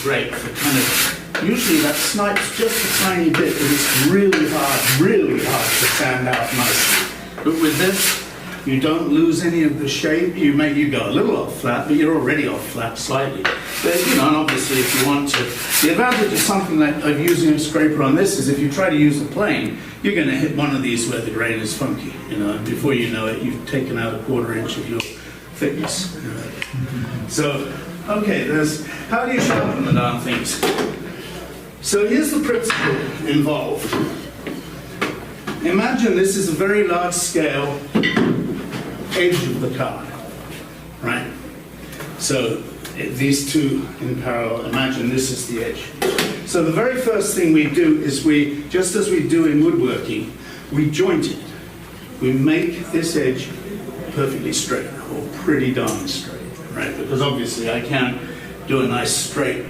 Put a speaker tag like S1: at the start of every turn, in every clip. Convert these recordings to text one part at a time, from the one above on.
S1: great for kind of, usually that snipes just a tiny bit, but it's really hard to sand out nicely. But with this, you don't lose any of the shape. You go a little off flat, but you're already off flat slightly. But, you know, and obviously if you want to, the advantage of something like of using a scraper on this is if you try to use a plane, you're going to hit one of these where the grain is funky, you know, and before you know it, you've taken out a 1/4 inch of your thickness. You know. So, okay, how do you sharpen the darn things? So here's the principle involved. Imagine this is a very large scale edge of the card, right? So these two in parallel, imagine this is the edge. So the very first thing we do is just as we do in woodworking, we joint it. We make this edge perfectly straight, or pretty darn straight, right? Because obviously I can't do a nice straight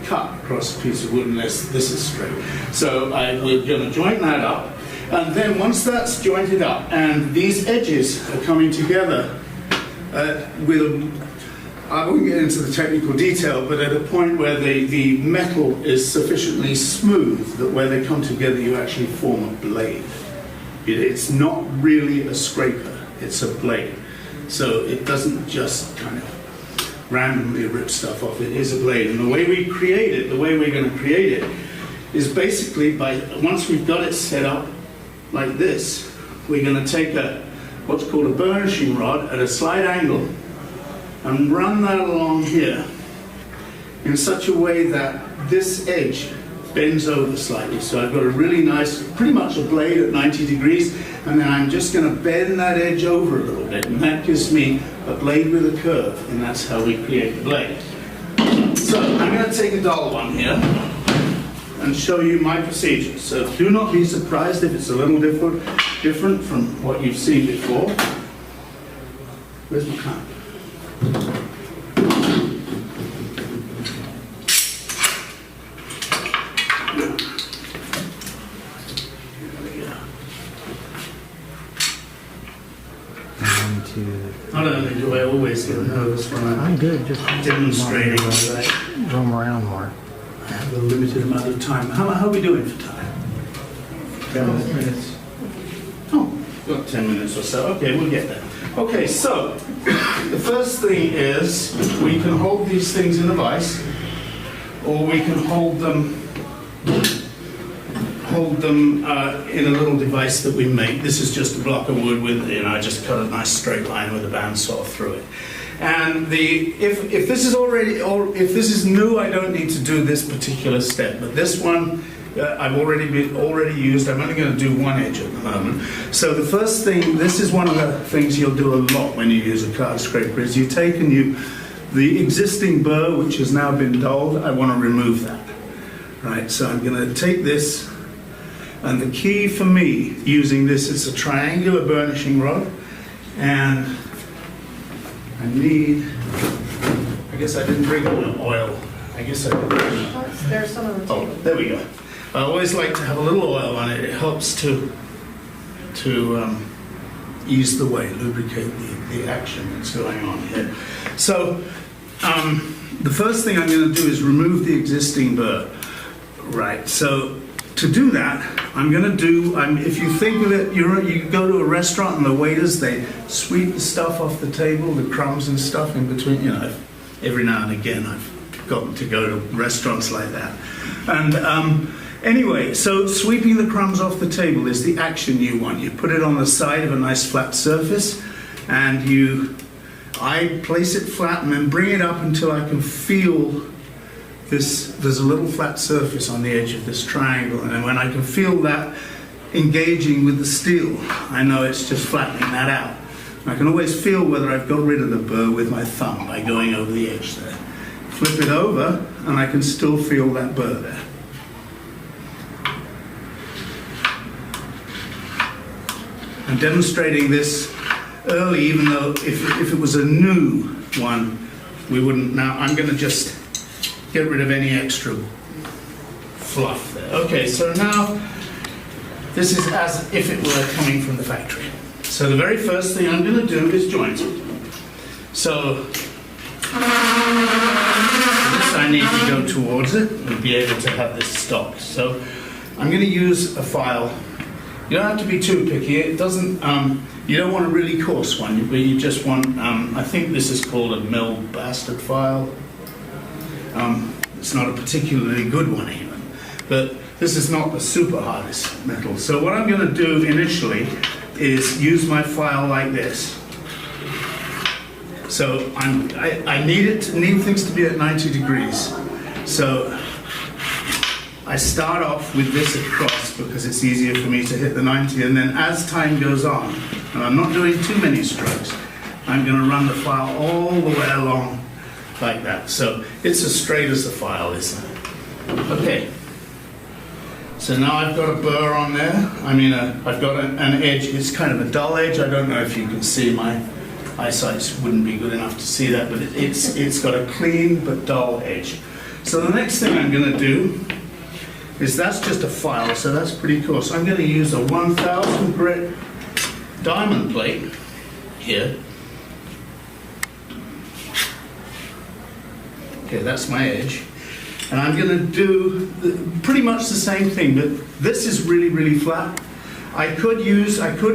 S1: cut across a piece of wood unless this is straight. So we're going to joint that up. And then once that's jointed up and these edges are coming together I won't get into the technical detail, but at a point where the metal is sufficiently smooth that where they come together you actually form a blade. It's not really a scraper, it's a blade. So it doesn't just kind of randomly rip stuff off, it is a blade. And the way we create it, the way we're going to create it, is basically once we've got it set up like this, we're going to take what's called a burnishing rod at a slight angle and run that along here in such a way that this edge bends over slightly. So I've got a really nice, pretty much a blade at 90 degrees, and then I'm just going to bend that edge over a little bit, and that gives me a blade with a curve, and that's how we create the blade. So I'm going to take a dull one here and show you my procedure. So do not be surprised if it's a little different from what you've seen before. Where's my clamp? Not only do I always get nervous when I'm
S2: just
S1: demonstrating,
S2: roam around more.
S1: I have a limited amount of time. How are we doing for time? 10 minutes. Oh, got 10 minutes or so. Okay, we'll get there. Okay, so the first thing is we can hold these things in a vise, or we can hold them in a little device that we make. This is just a block of wood with, I just cut a nice straight line with a bandsaw through it. And if this is already, or if this is new, I don't need to do this particular step. But this one, I've already used. I'm only going to do one edge at the moment. So the first thing, this is one of the things you'll do a lot when you use a card scraper, is you take the existing burr, which has now been dulled, I want to remove that. Right, so I'm going to take this, and the key for me using this is a triangular burnishing rod, and I need, I guess I didn't bring oil. I guess I didn't bring it.
S3: There's some on the table.
S1: Oh, there we go. I always like to have a little oil on it. It helps to ease the way, lubricate the action that's going on here. So the first thing I'm going to do is remove the existing burr. Right, so to do that, I'm going to do, if you think of it, you go to a restaurant and the waiters, they sweep the stuff off the table, the crumbs and stuff in between, every now and again I've gotten to go to restaurants like that. And anyway, so sweeping the crumbs off the table is the action you want. You put it on the side of a nice flat surface, and I place it flat and then bring it up until I can feel there's a little flat surface on the edge of this triangle, and then when I can feel that engaging with the steel, I know it's just flattening that out. I can always feel whether I've got rid of the burr with my thumb by going over the edge there. Flip it over, and I can still feel that burr there. I'm demonstrating this early, even though if it was a new one, we wouldn't. Now I'm going to just get rid of any extra fluff there. Okay, so now this is as if it were coming from the factory. So the very first thing I'm going to do is joint it. So this I need to go towards it and be able to have this stopped. So I'm going to use a file. You don't have to be too picky. It doesn't. You don't want a really coarse one, but you just want. I think this is called a mill bastard file. It's not a particularly good one even, but this is not the super hardest metal. So what I'm going to do initially is use my file like this. So I need things to be at 90 degrees. So I start off with this across because it's easier for me to hit the 90, and then as time goes on, and I'm not doing too many strokes, I'm going to run the file all the way along like that. So it's as straight as the file is. Okay. So now I've got a burr on there. I've got an edge. It's kind of a dull edge. I don't know if you can see. My eyesight wouldn't be good enough to see that, but it's got a clean but dull edge. So the next thing I'm going to do is, that's just a file, so that's pretty coarse. I'm going to use a 1000 grit diamond plate here. Okay, that's my edge. And I'm going to do pretty much the same thing, but this is really, really flat. I could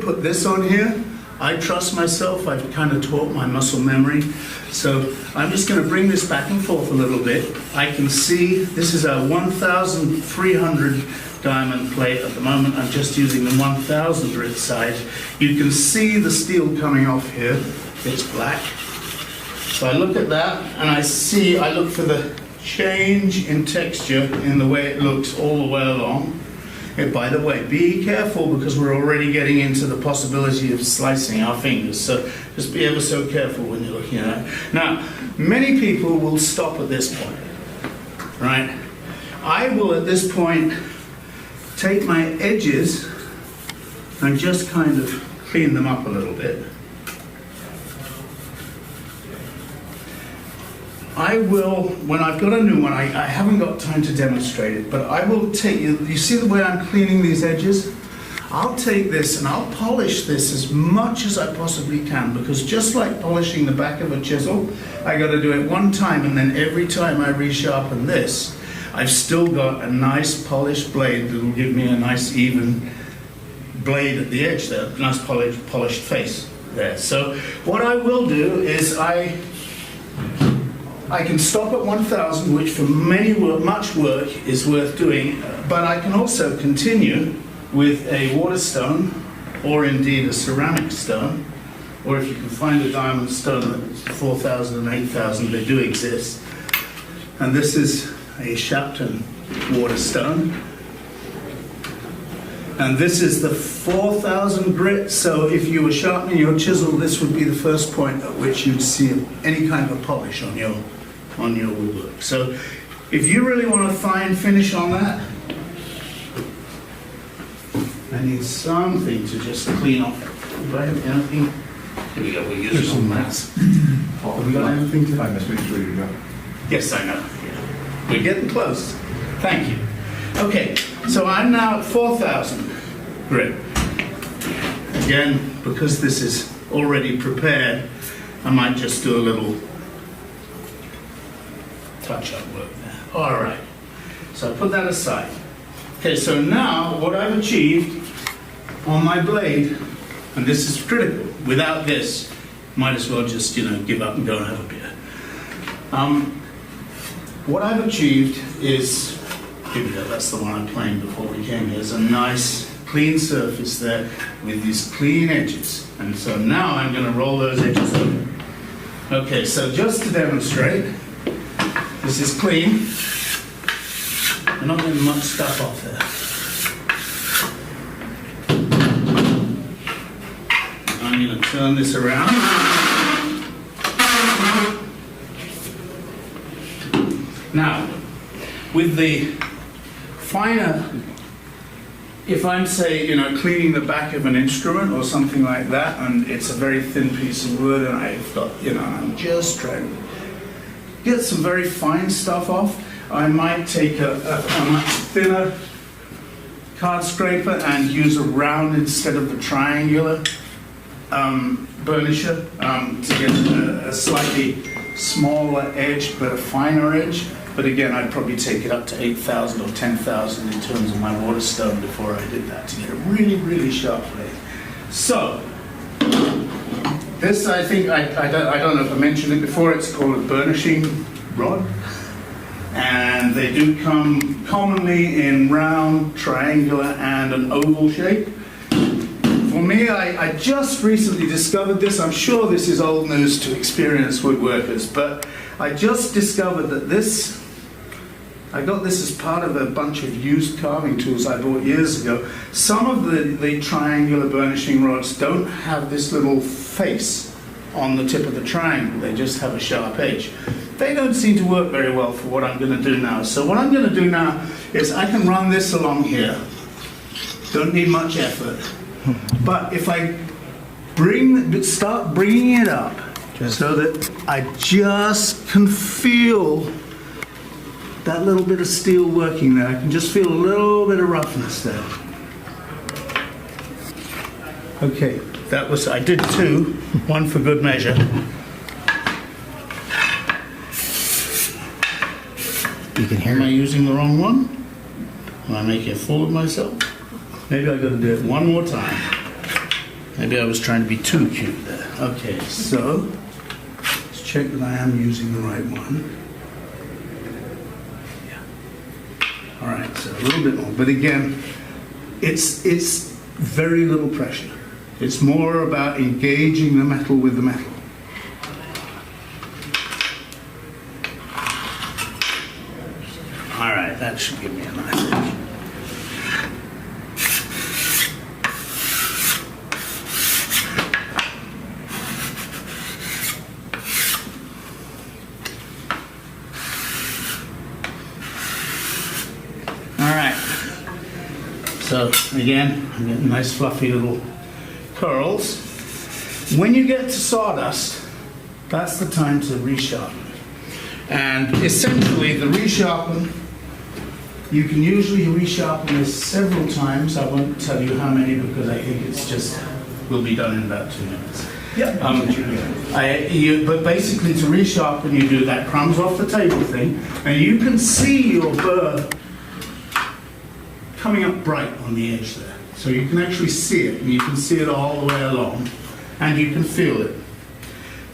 S1: put this on here. I trust myself. I've kind of taught my muscle memory. So I'm just going to bring this back and forth a little bit. I can see this is a 1300 diamond plate. At the moment, I'm just using the 1000 grit side. You can see the steel coming off here. It's black. So I look at that and I look for the change in texture in the way it looks all the way along. And by the way, be careful because we're already getting into the possibility of slicing our fingers. So just be ever so careful when you're looking at it. Now, many people will stop at this point, right? I will at this point take my edges and just kind of clean them up a little bit. I will, when I've got a new one, I haven't got time to demonstrate it, but I will take, you see the way I'm cleaning these edges? I'll take this and I'll polish this as much as I possibly can, because just like polishing the back of a chisel, I got to do it one time, and then every time I resharpen this, I've still got a nice polished blade that will give me a nice even blade at the edge there, nice polished face there. So what I will do is I can stop at 1000, which for much work is worth doing, but I can also continue with a water stone, or indeed a ceramic stone, or if you can find a diamond stone that's 4000 and 8000, they do exist. And this is a Sharpening water stone. And this is the 4000 grit, so if you were sharpening your chisel, this would be the first point at which you'd see any kind of a polish on your woodwork. So if you really want a fine finish on that, I need something to just clean off. Do I have anything? Here we go, we'll use some mats. Have we got anything to...
S3: I must make sure you go.
S1: Yes, I know. We're getting close. Thank you. Okay, so I'm now at 4000 grit. Again, because this is already prepared, I might just do a little touch-up work there. All right, so I put that aside. Okay, so now what I've achieved on my blade, and this is critical, without this, might as well just, give up and go and have a beer. What I've achieved is, here we go, that's the one I'm playing before we came here. There's a nice clean surface there with these clean edges. And so now I'm going to roll those edges over. Okay, so just to demonstrate, this is clean. I'm not getting much stuff off there. I'm going to turn this around. Now, with the finer, if I'm, say, cleaning the back of an instrument or something like that, and it's a very thin piece of wood, and I've got, I'm just trying to get some very fine stuff off, I might take a much thinner card scraper and use a round instead of the triangular burnisher to get a slightly smaller edge but a finer edge. But again, I'd probably take it up to 8,000 or 10,000 in terms of my Waterstone before I did that to get a really, really sharp blade. So, this I think, I don't know if I mentioned it before, it's called a burnishing rod. And they do come commonly in round, triangular, and an oval shape. For me, I just recently discovered this. I'm sure this is old news to experienced woodworkers, but I just discovered that this, I got this as part of a bunch of used carving tools I bought years ago. Some of the triangular burnishing rods don't have this little face on the tip of the triangle. They just have a sharp edge. They don't seem to work very well for what I'm going to do now. So what I'm going to do now is I can run this along here. Don't need much effort. But if I start bringing it up so that I just can feel that little bit of steel working there, I can just feel a little bit of roughness there. Okay, that was, I did two, one for good measure.
S2: You can hear
S1: Am I
S2: it.
S1: using the wrong one? Am I making a fool of myself? Maybe I got to do it one more time. Maybe I was trying to be too cute there. Okay, so let's check that I am using the right one. Yeah. All right, so a little bit more, but again, it's very little pressure. It's more about engaging the metal with the metal. All right, that should give me a nice edge. So again, I'm getting nice fluffy little curls. When you get to sawdust, that's the time to resharpen. And essentially the resharpen, you can usually resharpen this several times. I won't tell you how many because I think it's just, will be done in about 2 minutes.
S3: Yeah.
S1: But basically to resharpen, you do that crumbs off the table thing, and you can see your burr coming up bright on the edge there. So you can actually see it, and you can see it all the way along, and you can feel it.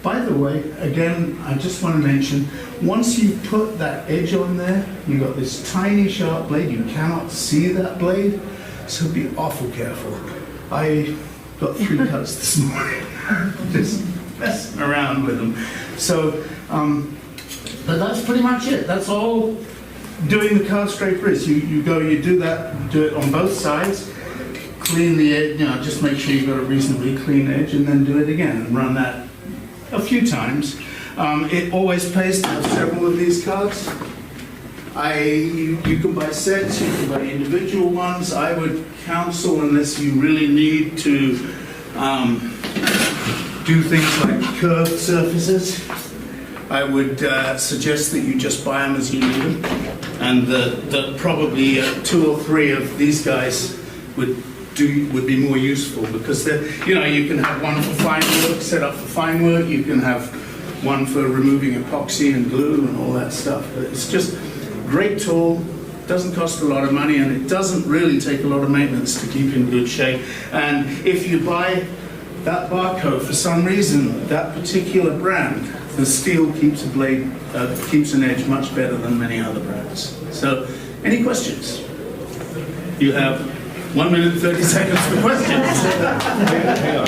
S1: By the way, again, I just want to mention, once you put that edge on there, you've got this tiny sharp blade, you cannot see that blade, so be awful careful. I got 3 cuts this morning, just messing around with them. So, but that's pretty much it. That's all doing the card scraper is. You do it on both sides, clean the edge, just make sure you've got a reasonably clean edge, and then do it again and run that a few times. It always pays to have several of these cards. You can buy sets, you can buy individual ones. I would counsel, unless you really need to do things like curved surfaces, I would suggest that you just buy them as you need them, and that probably 2 or 3 of these guys would be more useful, because you can have one for fine work, set up for fine work. You can have one for removing epoxy and glue and all that stuff. But it's just a great tool. Doesn't cost a lot of money, and it doesn't really take a lot of maintenance to keep in good shape. And if you buy that barcode, for some reason, that particular brand, the steel keeps a blade, keeps an edge much better than many other brands. So, any questions? You have 1 minute and 30 seconds for questions.
S3: Hang on.